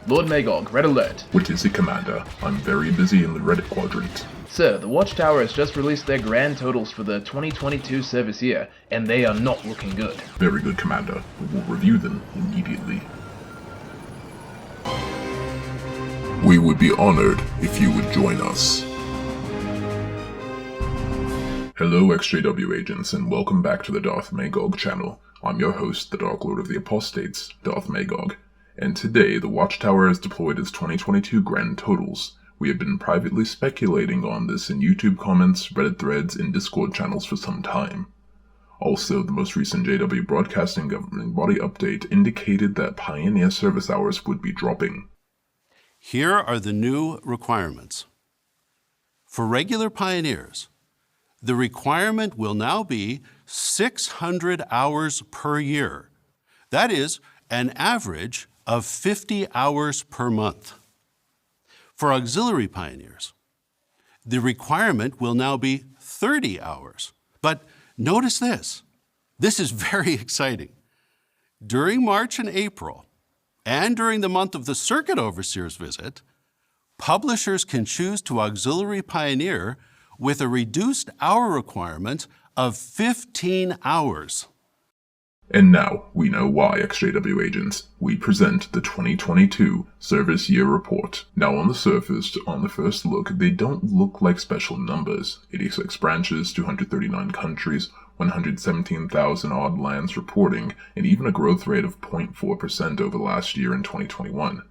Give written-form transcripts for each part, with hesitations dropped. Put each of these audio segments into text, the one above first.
Lord Magog, red alert. What is it, Commander? I'm very busy in the Reddit quadrant. Sir, the Watchtower has just released their grand totals for the 2022 service year, and they are not looking good. Very good, Commander. We will review them immediately. We would be honored if you would join us. Hello XJW agents, and welcome back to the Darth Magog channel. I'm your host, the Dark Lord of the Apostates, Darth Magog, and today the Watchtower has deployed its 2022 grand totals. We have been privately speculating on this in YouTube comments, Reddit threads, and Discord channels for some time. Also, the most recent JW Broadcasting governing body update indicated that Pioneer service hours would be dropping. Here are the new requirements. For regular Pioneers, the requirement will now be 600 hours per year. That is an average of 50 hours per month. For Auxiliary Pioneers, the requirement will now be 30 hours. But notice this. This is very exciting. During March and April, and during the month of the Circuit Overseer's visit, publishers can choose to Auxiliary Pioneer with a reduced hour requirement of 15 hours. And now, we know why, XJW agents. We present the 2022 Service Year Report. Now on the surface, on the first look, they don't look like special numbers. 86 branches, 239 countries, 117,000 odd lands reporting, and even a growth rate of 0.4% over last year in 2021.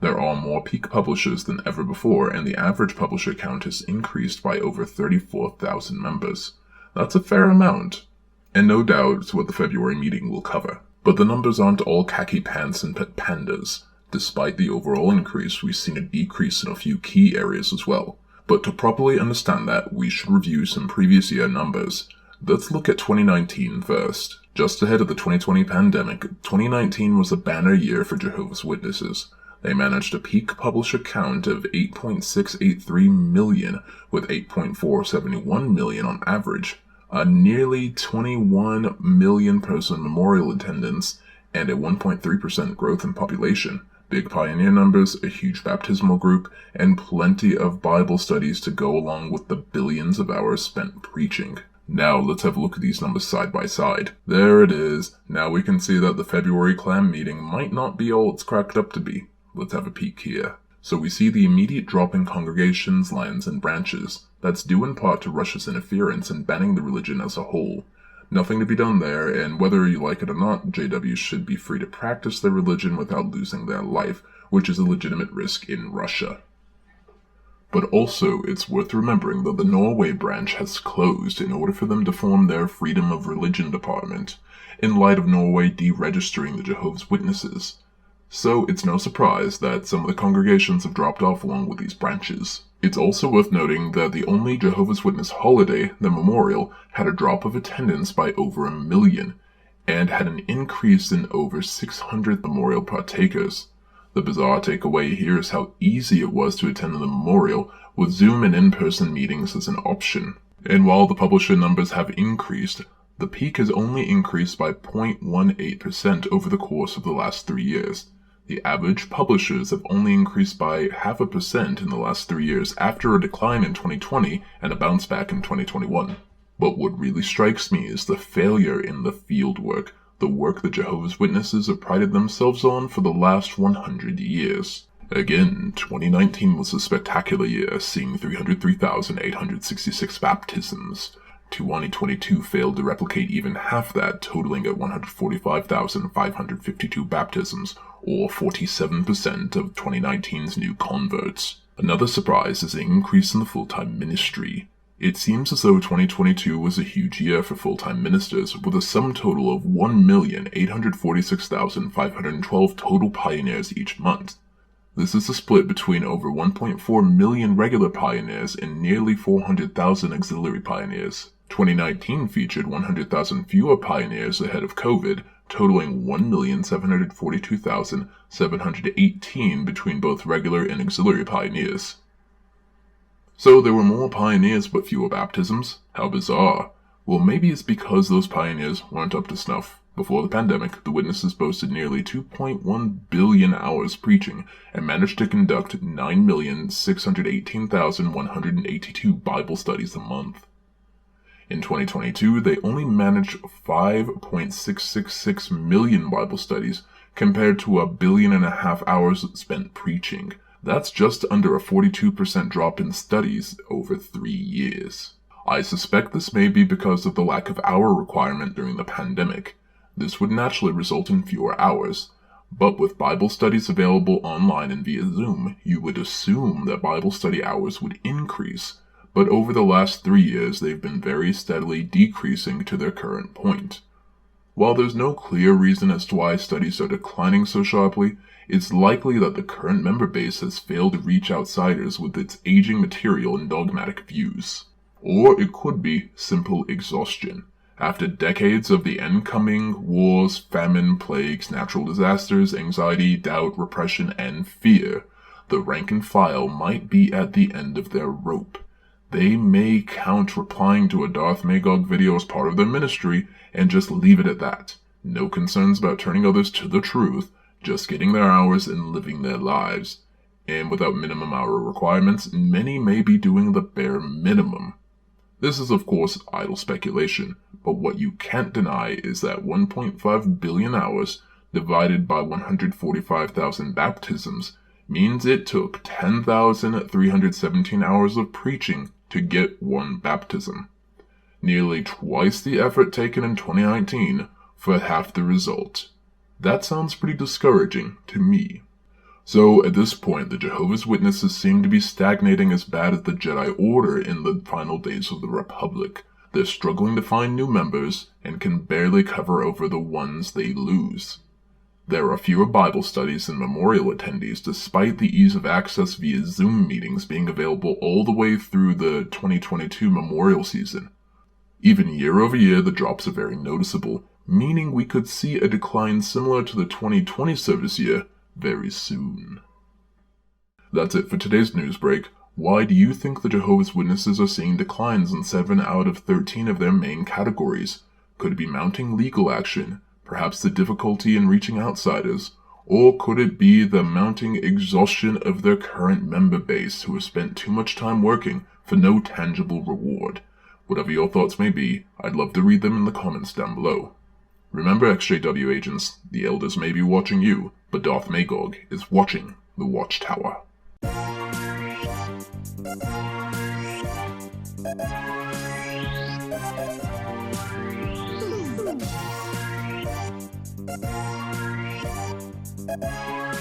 There are more peak publishers than ever before, and the average publisher count has increased by over 34,000 members. That's a fair amount, and no doubt it's what the February meeting will cover. But the numbers aren't all khaki pants and pet pandas. Despite the overall increase, we've seen a decrease in a few key areas as well. But to properly understand that, we should review some previous year numbers. Let's look at 2019 first. Just ahead of the 2020 pandemic, 2019 was a banner year for Jehovah's Witnesses. They managed a peak publisher count of 8.683 million, with 8.471 million on average, a nearly 21 million person memorial attendance, and a 1.3% growth in population. Big pioneer numbers, a huge baptismal group, and plenty of Bible studies to go along with the billions of hours spent preaching. Now let's have a look at these numbers side by side. There it is. Now we can see that the February clam meeting might not be all it's cracked up to be. Let's have a peek here. So we see the immediate drop in congregations, lands, and branches. That's due in part to Russia's interference in banning the religion as a whole. Nothing to be done there, and whether you like it or not, JWs should be free to practice their religion without losing their life, which is a legitimate risk in Russia. But also, it's worth remembering that the Norway branch has closed in order for them to form their Freedom of Religion department, in light of Norway deregistering the Jehovah's Witnesses. So it's no surprise that some of the congregations have dropped off along with these branches. It's also worth noting that the only Jehovah's Witness holiday, the memorial, had a drop of attendance by over 1 million, and had an increase in over 600 memorial partakers. The bizarre takeaway here is how easy it was to attend the memorial, with Zoom and in-person meetings as an option. And while the publisher numbers have increased, the peak has only increased by 0.18% over the course of the last 3 years. The average publishers have only increased by 0.5% in the last 3 years after a decline in 2020 and a bounce back in 2021. But what really strikes me is the failure in the field work, the work the Jehovah's Witnesses have prided themselves on for the last 100 years. Again, 2019 was a spectacular year, seeing 303,866 baptisms. 2022 failed to replicate even half that, totaling at 145,552 baptisms, or 47% of 2019's new converts. Another surprise is the increase in the full-time ministry. It seems as though 2022 was a huge year for full-time ministers, with a sum total of 1,846,512 total pioneers each month. This is a split between over 1.4 million regular pioneers and nearly 400,000 auxiliary pioneers. 2019 featured 100,000 fewer pioneers ahead of COVID, totaling 1,742,718 between both regular and auxiliary pioneers. So there were more pioneers but fewer baptisms? How bizarre. Well, maybe it's because those pioneers weren't up to snuff. Before the pandemic, the Witnesses boasted nearly 2.1 billion hours preaching and managed to conduct 9,618,182 Bible studies a month. In 2022, they only managed 5.666 million Bible studies compared to 1.5 billion hours spent preaching. That's just under a 42% drop in studies over 3 years. I suspect this may be because of the lack of hour requirement during the pandemic. This would naturally result in fewer hours, but with Bible studies available online and via Zoom, you would assume that Bible study hours would increase, but over the last 3 years they've been very steadily decreasing to their current point. While there's no clear reason as to why studies are declining so sharply, it's likely that the current member base has failed to reach outsiders with its aging material and dogmatic views. Or it could be simple exhaustion. After decades of the incoming wars, famine, plagues, natural disasters, anxiety, doubt, repression, and fear, the rank and file might be at the end of their rope. They may count replying to a Darth Magog video as part of their ministry and just leave it at that. No concerns about turning others to the truth, just getting their hours and living their lives. And without minimum hour requirements, many may be doing the bare minimum. This is of course idle speculation, but what you can't deny is that 1.5 billion hours divided by 145,000 baptisms means it took 10,317 hours of preaching to get one baptism. Nearly twice the effort taken in 2019 for half the result. That sounds pretty discouraging to me. So at this point, the Jehovah's Witnesses seem to be stagnating as bad as the Jedi Order in the final days of the Republic. They're struggling to find new members and can barely cover over the ones they lose. There are fewer Bible studies and memorial attendees despite the ease of access via Zoom meetings being available all the way through the 2022 memorial season. Even year over year, the drops are very noticeable, meaning we could see a decline similar to the 2020 service year very soon. That's it for today's news break. Why do you think the Jehovah's Witnesses are seeing declines in 7 out of 13 of their main categories? Could it be mounting legal action, perhaps the difficulty in reaching outsiders, or could it be the mounting exhaustion of their current member base who have spent too much time working for no tangible reward? Whatever your thoughts may be, I'd love to read them in the comments down below. Remember, XJW agents, the elders may be watching you, but Darth Magog is watching the Watchtower. Thank you.